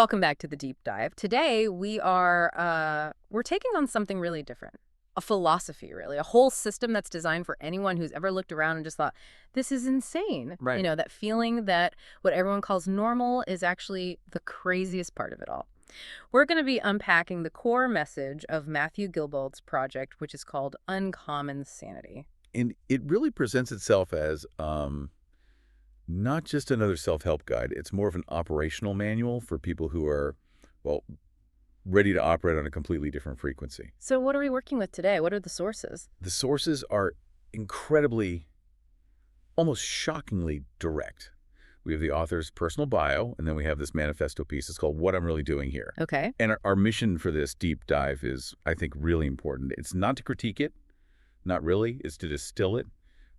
Welcome back to the deep dive. Today we're taking on something really different. A philosophy, really. A whole system that's designed for anyone who's ever looked around and just thought, this is insane. Right. You know, that feeling that what everyone calls normal is actually the craziest part of it all. We're going to be unpacking the core message of Matthew Gilbald's project, which is called Uncommon Sanity. And it really presents itself as not just another self-help guide. It's more of an operational manual for people who are, well, ready to operate on a completely different frequency. So what are we working with today? What are the sources? The sources are incredibly, almost shockingly direct. We have the author's personal bio, and then we have this manifesto piece. It's called What I'm Really Doing Here. Okay. And our mission for this deep dive is, I think, really important. It's not to critique it, not really. It's to distill it.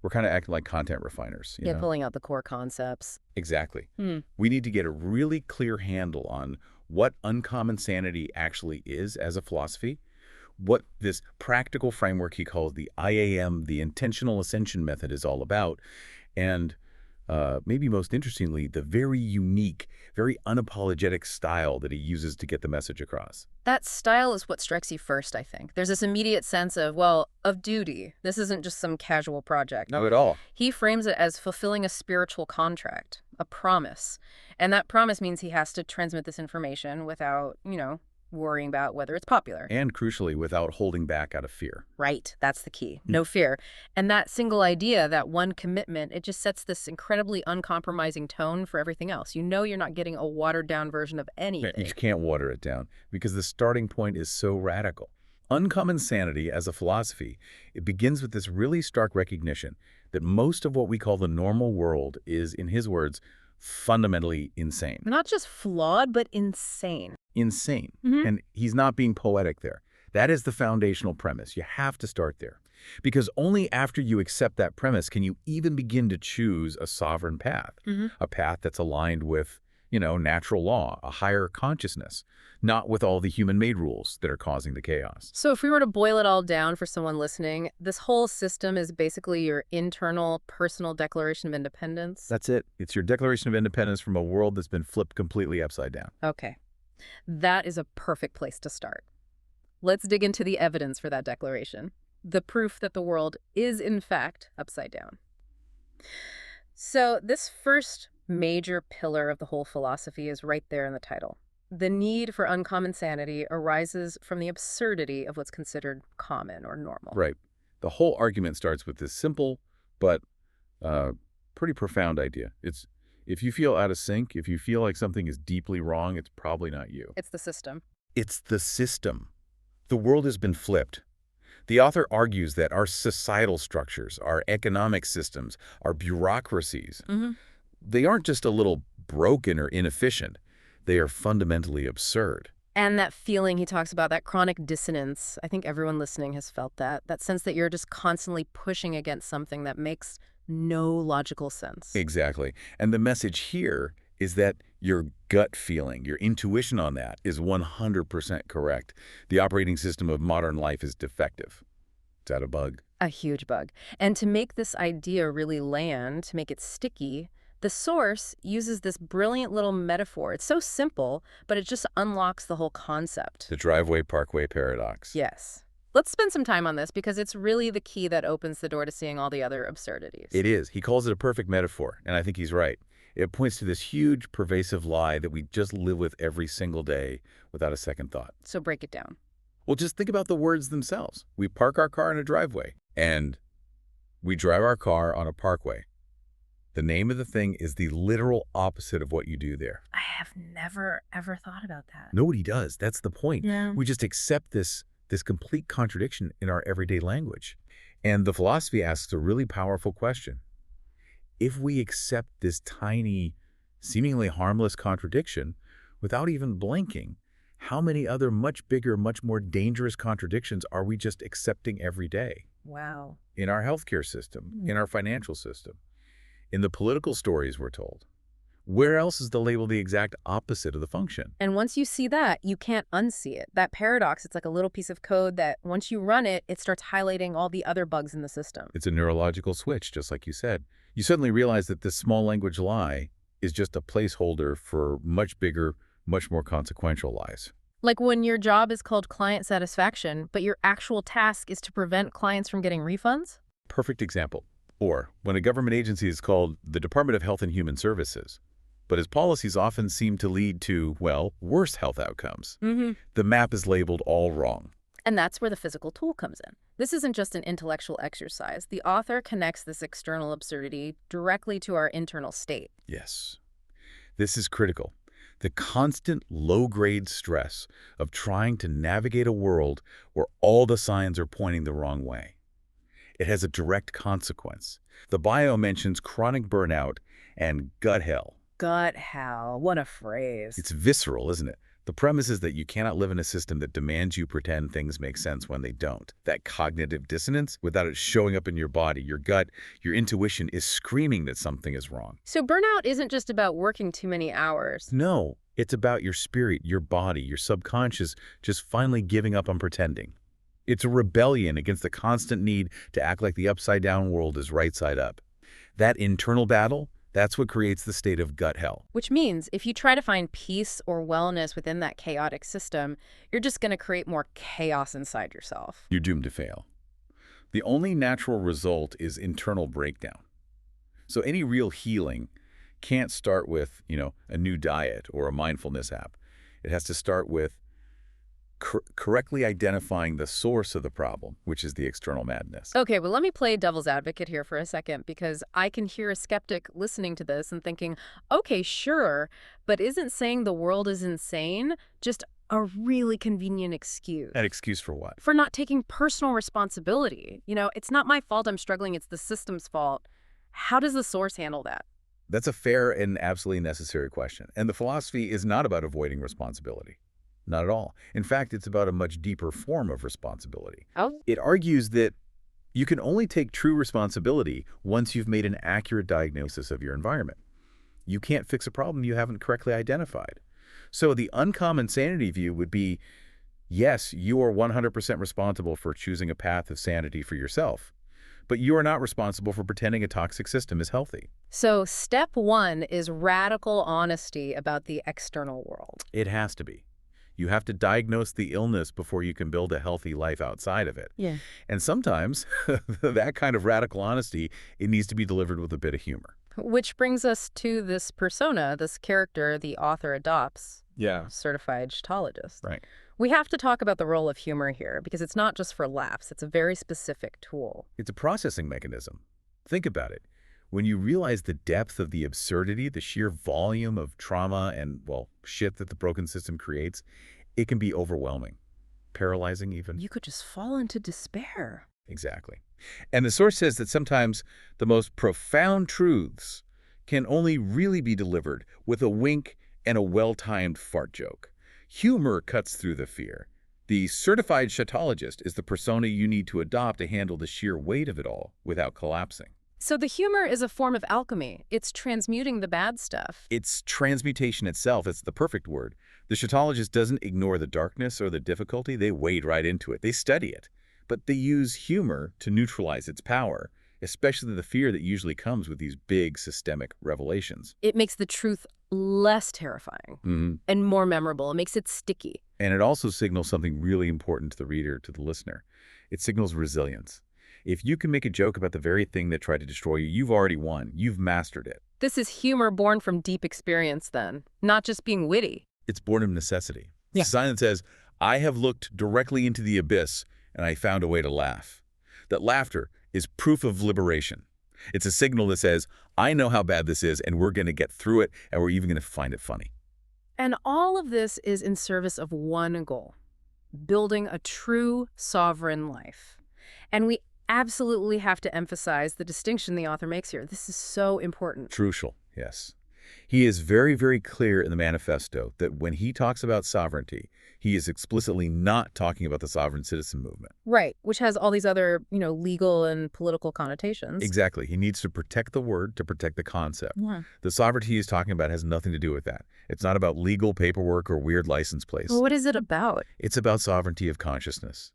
We're kind of acting like content refiners. You know? Pulling out the core concepts. Exactly. We need to get a really clear handle on what uncommon sanity actually is as a philosophy, what this practical framework he calls the IAM, the Intentional Ascension Method, is all about, and maybe most interestingly, the very unique, very unapologetic style that he uses to get the message across. That style is what strikes you first, I think. There's this immediate sense of, well, of duty. This isn't just some casual project. Not at all. He frames it as fulfilling a spiritual contract, a promise. And that promise means he has to transmit this information without, worrying about whether it's popular. And crucially, without holding back out of fear. Right. That's the key. No fear. And that single idea, that one commitment, it just sets this incredibly uncompromising tone for everything else. You know you're not getting a watered-down version of anything. You can't water it down because the starting point is so radical. Uncommon sanity as a philosophy, it begins with this really stark recognition that most of what we call the normal world is, in his words, fundamentally insane. Not just flawed, but insane. Insane. And he's not being poetic there. That is the foundational premise. You have to start there. Because only after you accept that premise can you even begin to choose a sovereign path, a path that's aligned with, natural law, a higher consciousness, not with all the human-made rules that are causing the chaos. So if we were to boil it all down for someone listening, this whole system is basically your internal personal declaration of independence? That's it. It's your declaration of independence from a world that's been flipped completely upside down. Okay. That is a perfect place to start. Let's dig into the evidence for that declaration. The proof that the world is, in fact, upside down. So this first major pillar of the whole philosophy is right there in the title. The need for uncommon sanity arises from the absurdity of what's considered common or normal. Right. The whole argument starts with this simple but pretty profound idea. It's if you feel out of sync, if you feel like something is deeply wrong, it's probably not you. It's the system. It's the system. The world has been flipped. The author argues that our societal structures, our economic systems, our bureaucracies, they aren't just a little broken or inefficient. They are fundamentally absurd. And that feeling he talks about, that chronic dissonance, I think everyone listening has felt that. That sense that you're just constantly pushing against something that makes no logical sense. Exactly. And the message here is that your gut feeling, your intuition on that is 100% correct. The operating system of modern life is defective. Is that a bug? A huge bug. And to make this idea really land, to make it sticky, the source uses this brilliant little metaphor. It's so simple, but it just unlocks the whole concept. The driveway-parkway paradox. Yes. Let's spend some time on this because it's really the key that opens the door to seeing all the other absurdities. It is. He calls it a perfect metaphor, and I think he's right. It points to this huge, pervasive lie that we just live with every single day without a second thought. So break it down. Well, just think about the words themselves. We park our car in a driveway, and we drive our car on a parkway. The name of the thing is the literal opposite of what you do there. I have never, ever thought about that. Nobody does. That's the point. Yeah. We just accept this complete contradiction in our everyday language. And the philosophy asks a really powerful question. If we accept this tiny, seemingly harmless contradiction without even blinking, how many other much bigger, much more dangerous contradictions are we just accepting every day? Wow. In our healthcare system, in our financial system, in the political stories we're told. Where else is the label the exact opposite of the function? And once you see that, you can't unsee it. That paradox, it's like a little piece of code that once you run it, it starts highlighting all the other bugs in the system. It's a neurological switch, just like you said. You suddenly realize that this small language lie is just a placeholder for much bigger, much more consequential lies. Like when your job is called client satisfaction, but your actual task is to prevent clients from getting refunds? Perfect example. Or when a government agency is called the Department of Health and Human Services, but its policies often seem to lead to, well, worse health outcomes. The map is labeled all wrong. And that's where the physical tool comes in. This isn't just an intellectual exercise. The author connects this external absurdity directly to our internal state. Yes. This is critical. The constant low-grade stress of trying to navigate a world where all the signs are pointing the wrong way. It has a direct consequence. The bio mentions chronic burnout and gut hell. Gut hell, what a phrase. It's visceral, isn't it? The premise is that you cannot live in a system that demands you pretend things make sense when they don't. That cognitive dissonance, without it showing up in your body, your gut, your intuition is screaming that something is wrong. So burnout isn't just about working too many hours. No, it's about your spirit, your body, your subconscious just finally giving up on pretending. It's a rebellion against the constant need to act like the upside-down world is right side up. That internal battle, that's what creates the state of gut hell. Which means if you try to find peace or wellness within that chaotic system, you're just going to create more chaos inside yourself. You're doomed to fail. The only natural result is internal breakdown. So any real healing can't start with, a new diet or a mindfulness app. It has to start with correctly identifying the source of the problem, which is the external madness. Okay, well, let me play devil's advocate here for a second, because I can hear a skeptic listening to this and thinking, okay, sure, but isn't saying the world is insane just a really convenient excuse? An excuse for what? For not taking personal responsibility. It's not my fault I'm struggling, it's the system's fault. How does the source handle that? That's a fair and absolutely necessary question. And the philosophy is not about avoiding responsibility. Not at all. In fact, it's about a much deeper form of responsibility. Oh. It argues that you can only take true responsibility once you've made an accurate diagnosis of your environment. You can't fix a problem you haven't correctly identified. So the uncommon sanity view would be, yes, you are 100% responsible for choosing a path of sanity for yourself, but you are not responsible for pretending a toxic system is healthy. So step one is radical honesty about the external world. It has to be. You have to diagnose the illness before you can build a healthy life outside of it. Yeah. And sometimes that kind of radical honesty, it needs to be delivered with a bit of humor. Which brings us to this persona, this character the author adopts. Yeah. Certified chatologist. Right. We have to talk about the role of humor here, because it's not just for laughs. It's a very specific tool. It's a processing mechanism. Think about it. When you realize the depth of the absurdity, the sheer volume of trauma and, well, shit that the broken system creates, it can be overwhelming, paralyzing even. You could just fall into despair. Exactly. And the source says that sometimes the most profound truths can only really be delivered with a wink and a well-timed fart joke. Humor cuts through the fear. The certified chatologist is the persona you need to adopt to handle the sheer weight of it all without collapsing. So the humor is a form of alchemy. It's transmuting the bad stuff. It's transmutation itself. It's the perfect word. The chatologist doesn't ignore the darkness or the difficulty. They wade right into it. They study it. But they use humor to neutralize its power, especially the fear that usually comes with these big systemic revelations. It makes the truth less terrifying and more memorable. It makes it sticky. And it also signals something really important to the reader, to the listener. It signals resilience. If you can make a joke about the very thing that tried to destroy you, you've already won. You've mastered it. This is humor born from deep experience then, not just being witty. It's born of necessity. Yeah. It's a sign that says, I have looked directly into the abyss and I found a way to laugh. That laughter is proof of liberation. It's a signal that says, I know how bad this is and we're going to get through it and we're even going to find it funny. And all of this is in service of one goal, building a true sovereign life. And we absolutely have to emphasize the distinction the author makes here. This is so important. Crucial, yes. He is very, very clear in the manifesto that when he talks about sovereignty, he is explicitly not talking about the sovereign citizen movement. Right, which has all these other, legal and political connotations. Exactly. He needs to protect the word to protect the concept. Yeah. The sovereignty he's talking about has nothing to do with that. It's not about legal paperwork or weird license plates. Well, what is it about? It's about sovereignty of consciousness.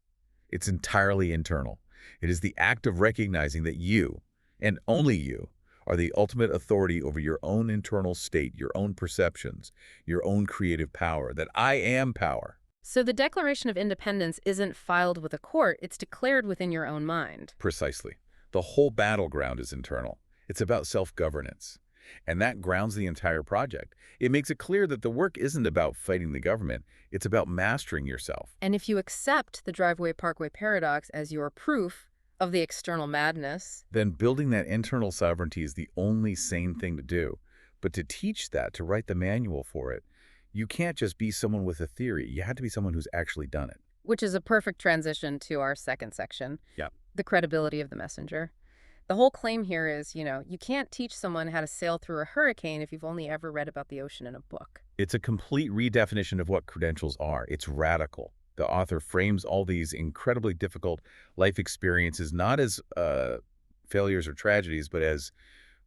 It's entirely internal. It is the act of recognizing that you, and only you, are the ultimate authority over your own internal state, your own perceptions, your own creative power, that I am power. So the Declaration of Independence isn't filed with a court, it's declared within your own mind. Precisely. The whole battleground is internal. It's about self-governance. And that grounds the entire project. It makes it clear that the work isn't about fighting the government. It's about mastering yourself. And if you accept the driveway-parkway paradox as your proof of the external madness, then building that internal sovereignty is the only sane thing to do. But to teach that, to write the manual for it, you can't just be someone with a theory. You have to be someone who's actually done it. which is a perfect transition to our second section, Yep. the credibility of the messenger. The whole claim here is, you can't teach someone how to sail through a hurricane if you've only ever read about the ocean in a book. It's a complete redefinition of what credentials are. It's radical. The author frames all these incredibly difficult life experiences not as failures or tragedies, but as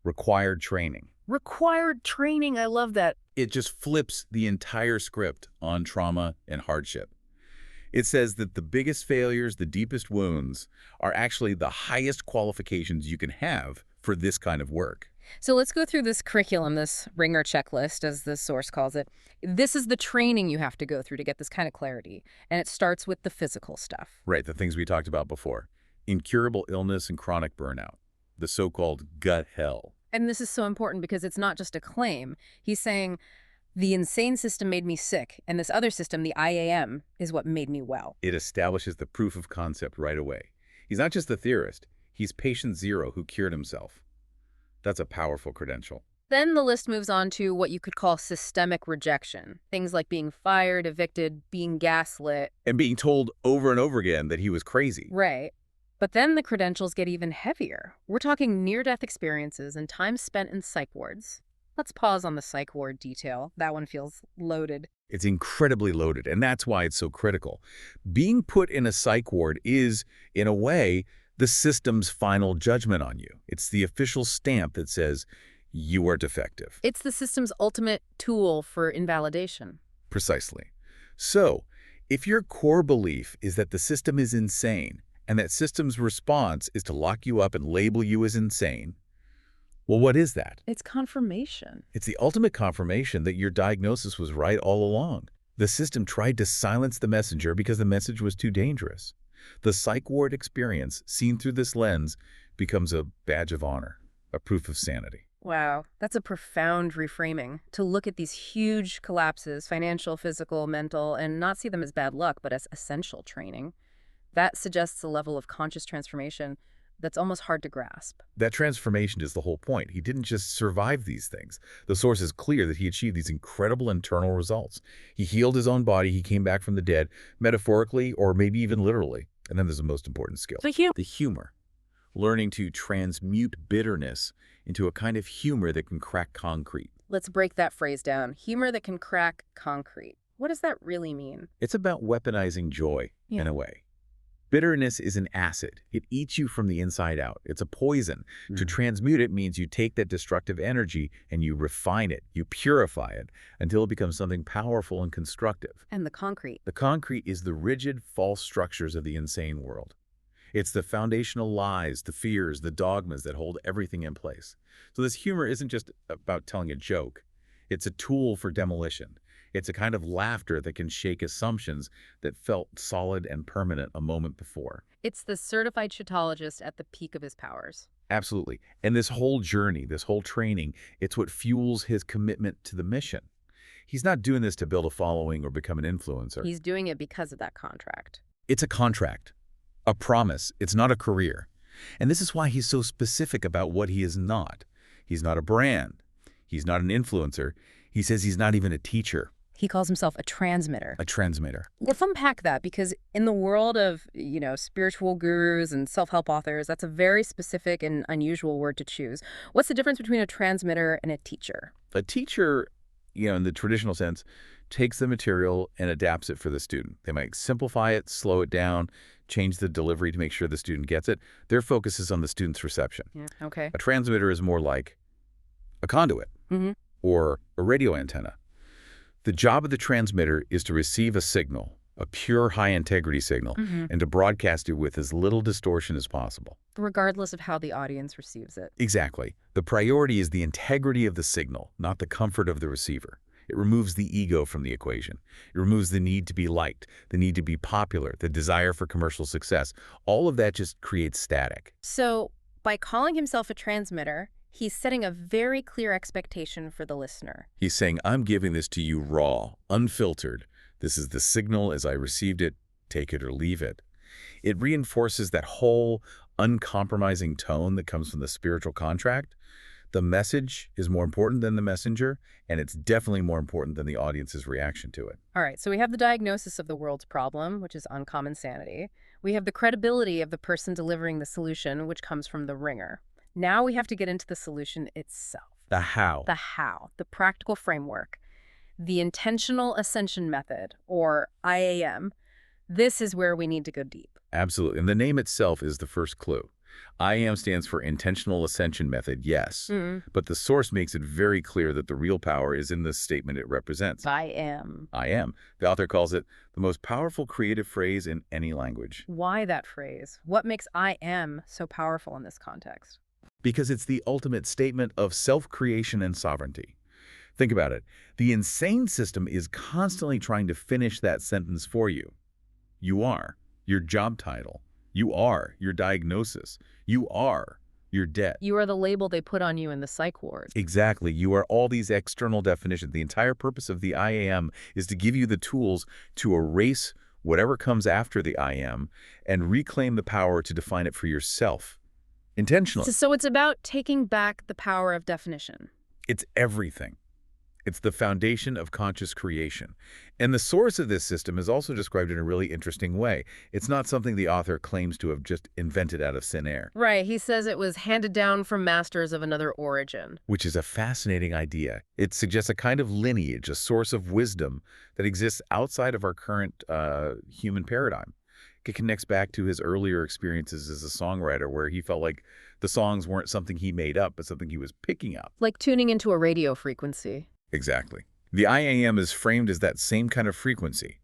required training. Required training, I love that. It just flips the entire script on trauma and hardship. It says that the biggest failures, the deepest wounds, are actually the highest qualifications you can have for this kind of work. So let's go through this curriculum, this ringer checklist, as the source calls it. This is the training you have to go through to get this kind of clarity. And it starts with the physical stuff. Right, the things we talked about before. Incurable illness and chronic burnout. The so-called gut hell. And this is so important because it's not just a claim. He's saying, the insane system made me sick, and this other system, the IAM, is what made me well. It establishes the proof of concept right away. He's not just the theorist. He's patient zero who cured himself. That's a powerful credential. Then the list moves on to what you could call systemic rejection. Things like being fired, evicted, being gaslit. And being told over and over again that he was crazy. Right. But then the credentials get even heavier. We're talking near-death experiences and time spent in psych wards. Let's pause on the psych ward detail. That one feels loaded. It's incredibly loaded, and that's why it's so critical. Being put in a psych ward is, in a way, the system's final judgment on you. It's the official stamp that says you are defective. It's the system's ultimate tool for invalidation. Precisely. So, if your core belief is that the system is insane, and that system's response is to lock you up and label you as insane, well, what is that? It's confirmation. It's the ultimate confirmation that your diagnosis was right all along. The system tried to silence the messenger because the message was too dangerous. The psych ward experience, seen through this lens, becomes a badge of honor, a proof of sanity. Wow, that's a profound reframing. To look at these huge collapses, financial, physical, mental, and not see them as bad luck, but as essential training. That suggests a level of conscious transformation that's almost hard to grasp. That transformation is the whole point. He didn't just survive these things. The source is clear that he achieved these incredible internal results. He healed his own body. He came back from the dead, metaphorically or maybe even literally. And then there's the most important skill. The humor. Learning to transmute bitterness into a kind of humor that can crack concrete. Let's break that phrase down. Humor that can crack concrete. What does that really mean? It's about weaponizing joy, in a way. Bitterness is an acid. It eats you from the inside out. It's a poison. To transmute it means you take that destructive energy and you refine it, you purify it until it becomes something powerful and constructive. And the concrete. The concrete is the rigid, false structures of the insane world. It's the foundational lies, the fears, the dogmas that hold everything in place. So this humor isn't just about telling a joke. It's a tool for demolition. It's a kind of laughter that can shake assumptions that felt solid and permanent a moment before. It's the certified shitologist at the peak of his powers. Absolutely. And this whole journey, this whole training, it's what fuels his commitment to the mission. He's not doing this to build a following or become an influencer. He's doing it because of that contract. It's a contract, a promise. It's not a career. And this is why he's so specific about what he is not. He's not a brand. He's not an influencer. He says he's not even a teacher. He calls himself a transmitter. A transmitter. Let's unpack that, because in the world of, spiritual gurus and self-help authors, that's a very specific and unusual word to choose. What's the difference between a transmitter and a teacher? A teacher, in the traditional sense, takes the material and adapts it for the student. They might simplify it, slow it down, change the delivery to make sure the student gets it. Their focus is on the student's reception. Yeah, okay. A transmitter is more like a conduit or a radio antenna. The job of the transmitter is to receive a signal, a pure high-integrity signal, and to broadcast it with as little distortion as possible. Regardless of how the audience receives it. Exactly. The priority is the integrity of the signal, not the comfort of the receiver. It removes the ego from the equation. It removes the need to be liked, the need to be popular, the desire for commercial success. All of that just creates static. So, by calling himself a transmitter, he's setting a very clear expectation for the listener. He's saying, I'm giving this to you raw, unfiltered. This is the signal as I received it. Take it or leave it. It reinforces that whole uncompromising tone that comes from the spiritual contract. The message is more important than the messenger, and it's definitely more important than the audience's reaction to it. All right, so we have the diagnosis of the world's problem, which is uncommon sanity. We have the credibility of the person delivering the solution, which comes from the ringer. Now we have to get into the solution itself. The how. The how, the practical framework, the intentional ascension method, or IAM. This is where we need to go deep. Absolutely. And the name itself is the first clue. IAM stands for Intentional Ascension Method, yes. But the source makes it very clear that the real power is in the statement it represents. I am. I am. The author calls it the most powerful creative phrase in any language. Why that phrase? What makes I am so powerful in this context? Because it's the ultimate statement of self-creation and sovereignty. Think about it. The insane system is constantly trying to finish that sentence for you. You are your job title. You are your diagnosis. You are your debt. You are the label they put on you in the psych ward. Exactly. You are all these external definitions. The entire purpose of the IAM is to give you the tools to erase whatever comes after the IAM and reclaim the power to define it for yourself. Intentionally. So it's about taking back the power of definition. It's everything. It's the foundation of conscious creation. And the source of this system is also described in a really interesting way. It's not something the author claims to have just invented out of thin air. Right. He says it was handed down from masters of another origin. Which is a fascinating idea. It suggests a kind of lineage, a source of wisdom that exists outside of our current human paradigm. It connects back to his earlier experiences as a songwriter, where he felt like the songs weren't something he made up, but something he was picking up. Like tuning into a radio frequency. Exactly. The IAM is framed as that same kind of frequency,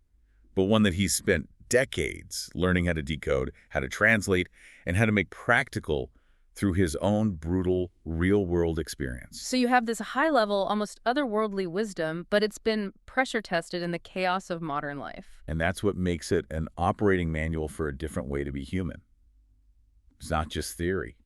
but one that he's spent decades learning how to decode, how to translate, and how to make practical through his own brutal, real-world experience. So you have this high-level, almost otherworldly wisdom, but it's been pressure-tested in the chaos of modern life. And that's what makes it an operating manual for a different way to be human. It's not just theory.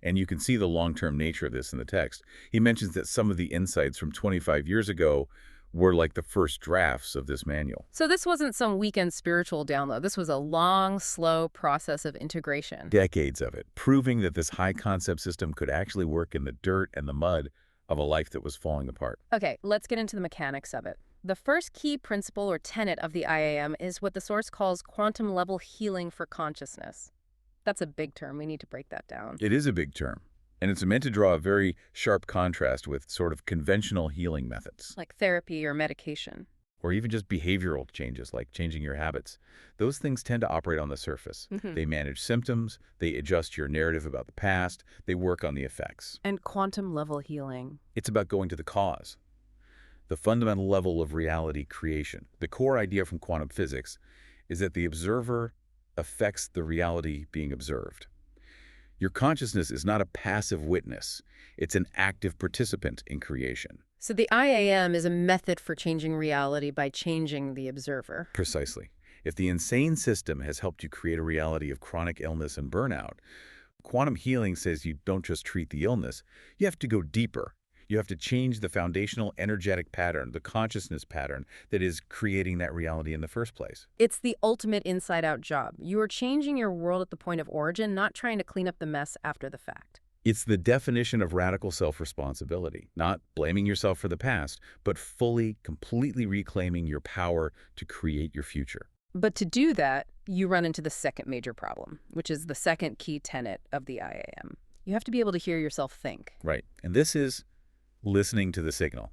And you can see the long-term nature of this in the text. He mentions that some of the insights from 25 years ago were like the first drafts of this manual. So this wasn't some weekend spiritual download. This was a long, slow process of integration. Decades of it, proving that this high-concept system could actually work in the dirt and the mud of a life that was falling apart. Okay, let's get into the mechanics of it. The first key principle or tenet of the IAM is what the source calls quantum-level healing for consciousness. That's a big term. We need to break that down. It is a big term, and it's meant to draw a very sharp contrast with sort of conventional healing methods. Like therapy or medication. Or even just behavioral changes, like changing your habits. Those things tend to operate on the surface. They manage symptoms, they adjust your narrative about the past, they work on the effects. And quantum-level healing. It's about going to the cause, the fundamental level of reality creation. The core idea from quantum physics is that the observer affects the reality being observed. Your consciousness is not a passive witness. It's an active participant in creation. So the IAM is a method for changing reality by changing the observer. Precisely. If the insane system has helped you create a reality of chronic illness and burnout, quantum healing says you don't just treat the illness, you have to go deeper. You have to change the foundational energetic pattern, the consciousness pattern that is creating that reality in the first place. It's the ultimate inside-out job. You are changing your world at the point of origin, not trying to clean up the mess after the fact. It's the definition of radical self-responsibility, not blaming yourself for the past, but fully, completely reclaiming your power to create your future. But to do that, you run into the second major problem, which is the second key tenet of the IAM. You have to be able to hear yourself think. Right. And this is listening to the signal.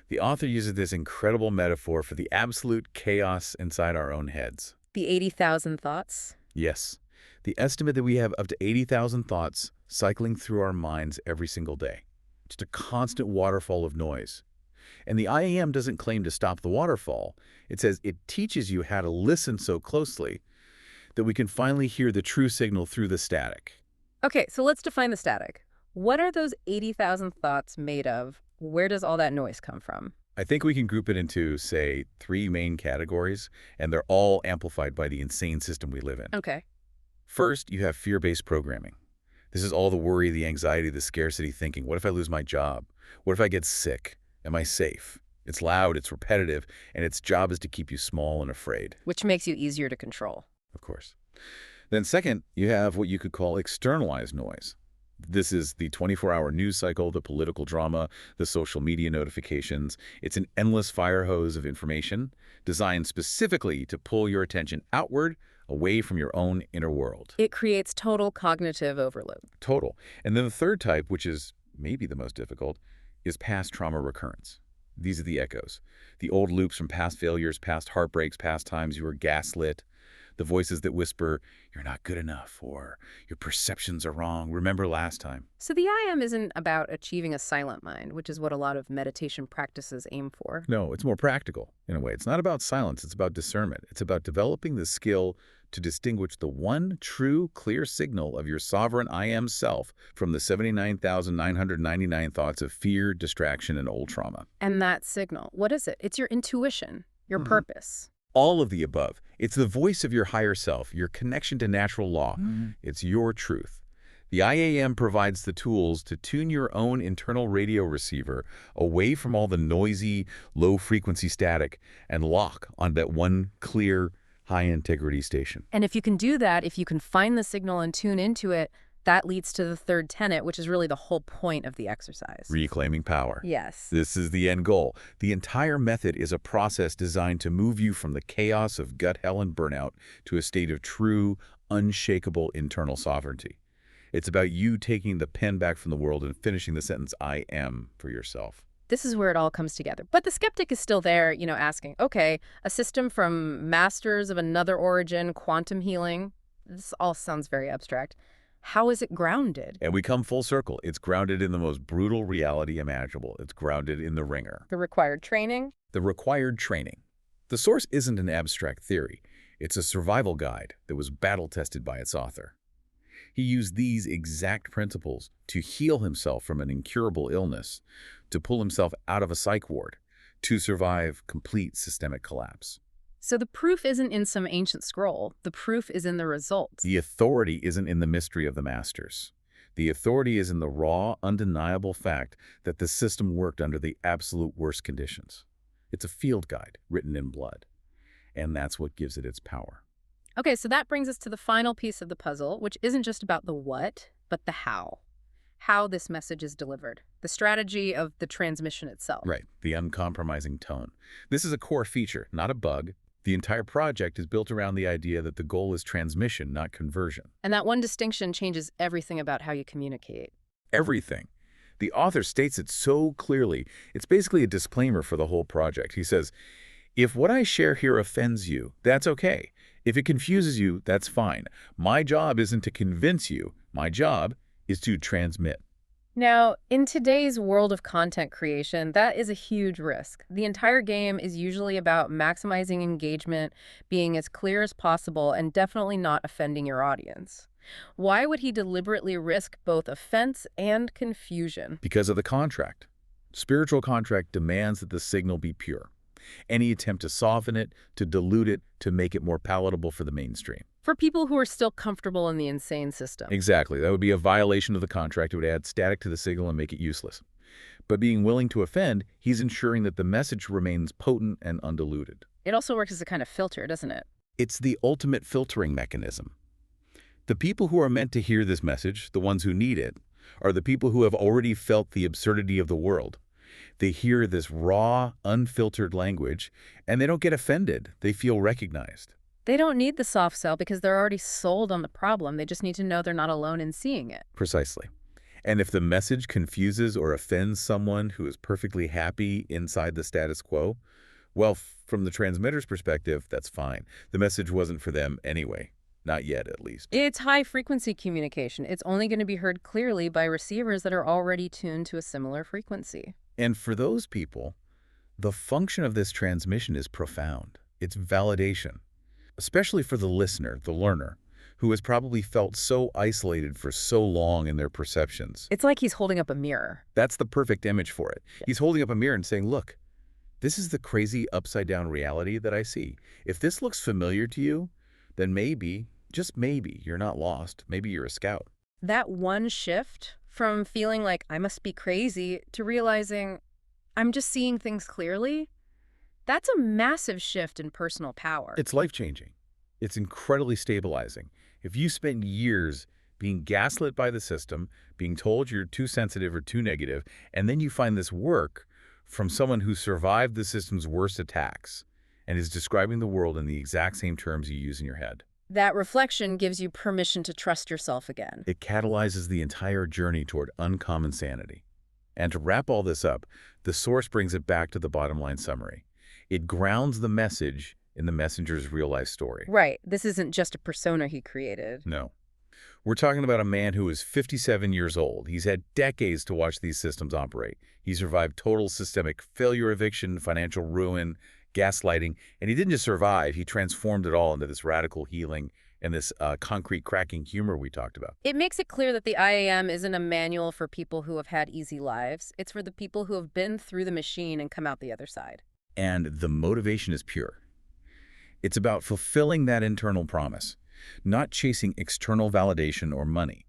The author uses this incredible metaphor for the absolute chaos inside our own heads. The 80,000 thoughts? Yes. The estimate that we have up to 80,000 thoughts cycling through our minds every single day. Just a constant waterfall of noise. And the IAM doesn't claim to stop the waterfall. It says it teaches you how to listen so closely that we can finally hear the true signal through the static. Okay, so let's define the static. What are those 80,000 thoughts made of? Where does all that noise come from? I think we can group it into, say, 3 main categories, and they're all amplified by the insane system we live in. Okay. First, you have fear-based programming. This is all the worry, the anxiety, the scarcity thinking. What if I lose my job? What if I get sick? Am I safe? It's loud, it's repetitive, and its job is to keep you small and afraid. Which makes you easier to control. Of course. Then second, you have what you could call externalized noise. This is the 24-hour news cycle, the political drama, the social media notifications. It's an endless fire hose of information designed specifically to pull your attention outward, away from your own inner world. It creates total cognitive overload. Total. And then the third type, which is maybe the most difficult, is past trauma recurrence. These are the echoes. The old loops from past failures, past heartbreaks, past times you were gaslit. The voices that whisper, you're not good enough, or your perceptions are wrong, remember last time. So the IM isn't about achieving a silent mind, which is what a lot of meditation practices aim for. No, it's more practical, in a way. It's not about silence, it's about discernment. It's about developing the skill to distinguish the one true, clear signal of your sovereign I am self from the 79,999 thoughts of fear, distraction, and old trauma. And that signal, what is it? It's your intuition, your purpose. All of the above. It's the voice of your higher self, your connection to natural law. It's your truth. The IAM provides the tools to tune your own internal radio receiver away from all the noisy, low-frequency static and lock on that one clear, high-integrity station. And if you can do that, if you can find the signal and tune into it, that leads to the third tenet, which is really the whole point of the exercise. Reclaiming power. Yes. This is the end goal. The entire method is a process designed to move you from the chaos of gut hell and burnout to a state of true, unshakable internal sovereignty. It's about you taking the pen back from the world and finishing the sentence, I am, for yourself. This is where it all comes together. But the skeptic is still there, asking, okay, a system from masters of another origin, quantum healing, this all sounds very abstract. How is it grounded? And we come full circle. It's grounded in the most brutal reality imaginable. It's grounded in the ringer. The required training? The required training. The source isn't an abstract theory. It's a survival guide that was battle-tested by its author. He used these exact principles to heal himself from an incurable illness, to pull himself out of a psych ward, to survive complete systemic collapse. So the proof isn't in some ancient scroll. The proof is in the results. The authority isn't in the mystery of the masters. The authority is in the raw, undeniable fact that the system worked under the absolute worst conditions. It's a field guide written in blood, and that's what gives it its power. Okay, so that brings us to the final piece of the puzzle, which isn't just about the what, but the how. How this message is delivered. The strategy of the transmission itself. Right, the uncompromising tone. This is a core feature, not a bug. The entire project is built around the idea that the goal is transmission, not conversion. And that one distinction changes everything about how you communicate. Everything. The author states it so clearly. It's basically a disclaimer for the whole project. He says, if what I share here offends you, that's okay. If it confuses you, that's fine. My job isn't to convince you. My job is to transmit. Now, in today's world of content creation, that is a huge risk. The entire game is usually about maximizing engagement, being as clear as possible, and definitely not offending your audience. Why would he deliberately risk both offense and confusion? Because of the contract. Spiritual contract demands that the signal be pure. Any attempt to soften it, to dilute it, to make it more palatable for the mainstream. For people who are still comfortable in the insane system. Exactly. That would be a violation of the contract. It would add static to the signal and make it useless. But being willing to offend, he's ensuring that the message remains potent and undiluted. It also works as a kind of filter, doesn't it? It's the ultimate filtering mechanism. The people who are meant to hear this message, the ones who need it, are the people who have already felt the absurdity of the world. They hear this raw, unfiltered language, and they don't get offended. They feel recognized. They don't need the soft sell because they're already sold on the problem. They just need to know they're not alone in seeing it. Precisely. And if the message confuses or offends someone who is perfectly happy inside the status quo, well, from the transmitter's perspective, that's fine. The message wasn't for them anyway. Not yet, at least. It's high-frequency communication. It's only going to be heard clearly by receivers that are already tuned to a similar frequency. And for those people, The function of this transmission is profound. It's validation, especially for the listener, the learner, who has probably felt so isolated for so long in their perceptions. It's like he's holding up a mirror. That's the perfect image for it. Yeah. He's holding up a mirror and saying, look, this is the crazy upside-down reality that I see. If this looks familiar to you, then maybe, just maybe, you're not lost. Maybe you're a scout. That one shift from feeling like I must be crazy to realizing I'm just seeing things clearly, that's a massive shift in personal power. It's life-changing. It's incredibly stabilizing. If you spend years being gaslit by the system, being told you're too sensitive or too negative, and then you find this work from someone who survived the system's worst attacks and is describing the world in the exact same terms you use in your head. That reflection gives you permission to trust yourself again. It catalyzes the entire journey toward uncommon sanity. And to wrap all this up, the source brings it back to the bottom line summary. It grounds the message in the messenger's real-life story. Right. This isn't just a persona he created. No. We're talking about a man who is 57 years old. He's had decades to watch these systems operate. He survived total systemic failure, eviction, financial ruin, gaslighting, and he didn't just survive, he transformed it all into this radical healing and this concrete cracking humor we talked about. It makes it clear that the IAM isn't a manual for people who have had easy lives. It's for the people who have been through the machine and come out the other side. And the motivation is pure. It's about fulfilling that internal promise, not chasing external validation or money.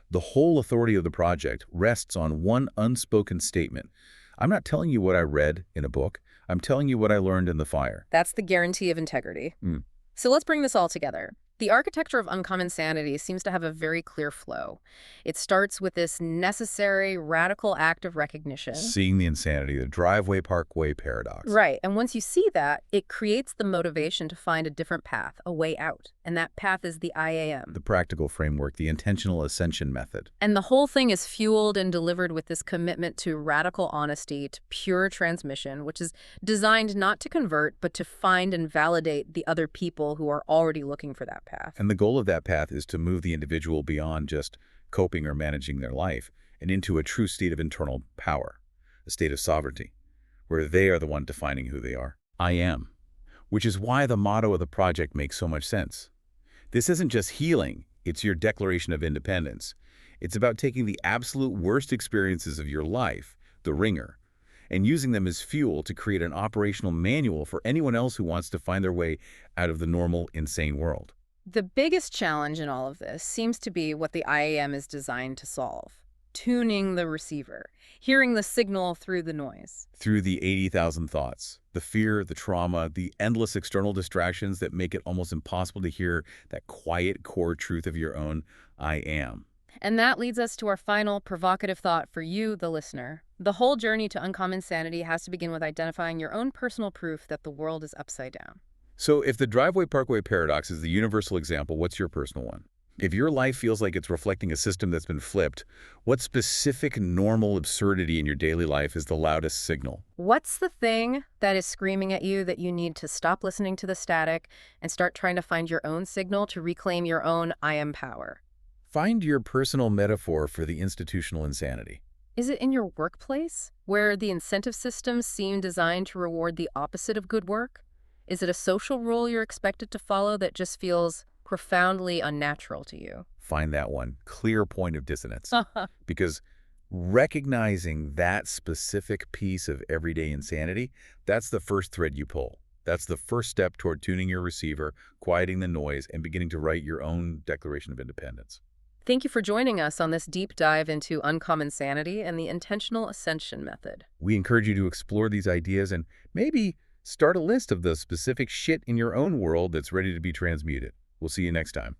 The whole authority of the project rests on one unspoken statement. I'm not telling you what I read in a book. I'm telling you what I learned in the fire. That's the guarantee of integrity. So let's bring this all together. The architecture of uncommon sanity seems to have a very clear flow. It starts with this necessary, radical act of recognition. Seeing the insanity, the driveway parkway paradox. Right, and once you see that, it creates the motivation to find a different path, a way out. And that path is the IAM. The practical framework, the intentional ascension method. And the whole thing is fueled and delivered with this commitment to radical honesty, to pure transmission, which is designed not to convert, but to find and validate the other people who are already looking for that path. And the goal of that path is to move the individual beyond just coping or managing their life and into a true state of internal power, a state of sovereignty, where they are the one defining who they are. I am. Which is why the motto of the project makes so much sense. This isn't just healing, it's your declaration of independence. It's about taking the absolute worst experiences of your life, the ringer, and using them as fuel to create an operational manual for anyone else who wants to find their way out of the normal, insane world. The biggest challenge in all of this seems to be what the IAM is designed to solve: tuning the receiver, hearing the signal through the noise. Through the 80,000 thoughts, the fear, the trauma, the endless external distractions that make it almost impossible to hear that quiet core truth of your own I am. And that leads us to our final provocative thought for you, the listener. The whole journey to uncommon sanity has to begin with identifying your own personal proof that the world is upside down. So if the driveway parkway paradox is the universal example, what's your personal one? If your life feels like it's reflecting a system that's been flipped, what specific normal absurdity in your daily life is the loudest signal? What's the thing that is screaming at you that you need to stop listening to the static and start trying to find your own signal to reclaim your own I am power? Find your personal metaphor for the institutional insanity. Is it in your workplace, where the incentive systems seem designed to reward the opposite of good work? Is it a social rule you're expected to follow that just feels profoundly unnatural to you? Find that one clear point of dissonance. Because recognizing that specific piece of everyday insanity, that's the first thread you pull. That's the first step toward tuning your receiver, quieting the noise, and beginning to write your own Declaration of Independence. Thank you for joining us on this deep dive into uncommon sanity and the intentional ascension method. We encourage you to explore these ideas and maybe start a list of the specific shit in your own world that's ready to be transmuted. We'll see you next time.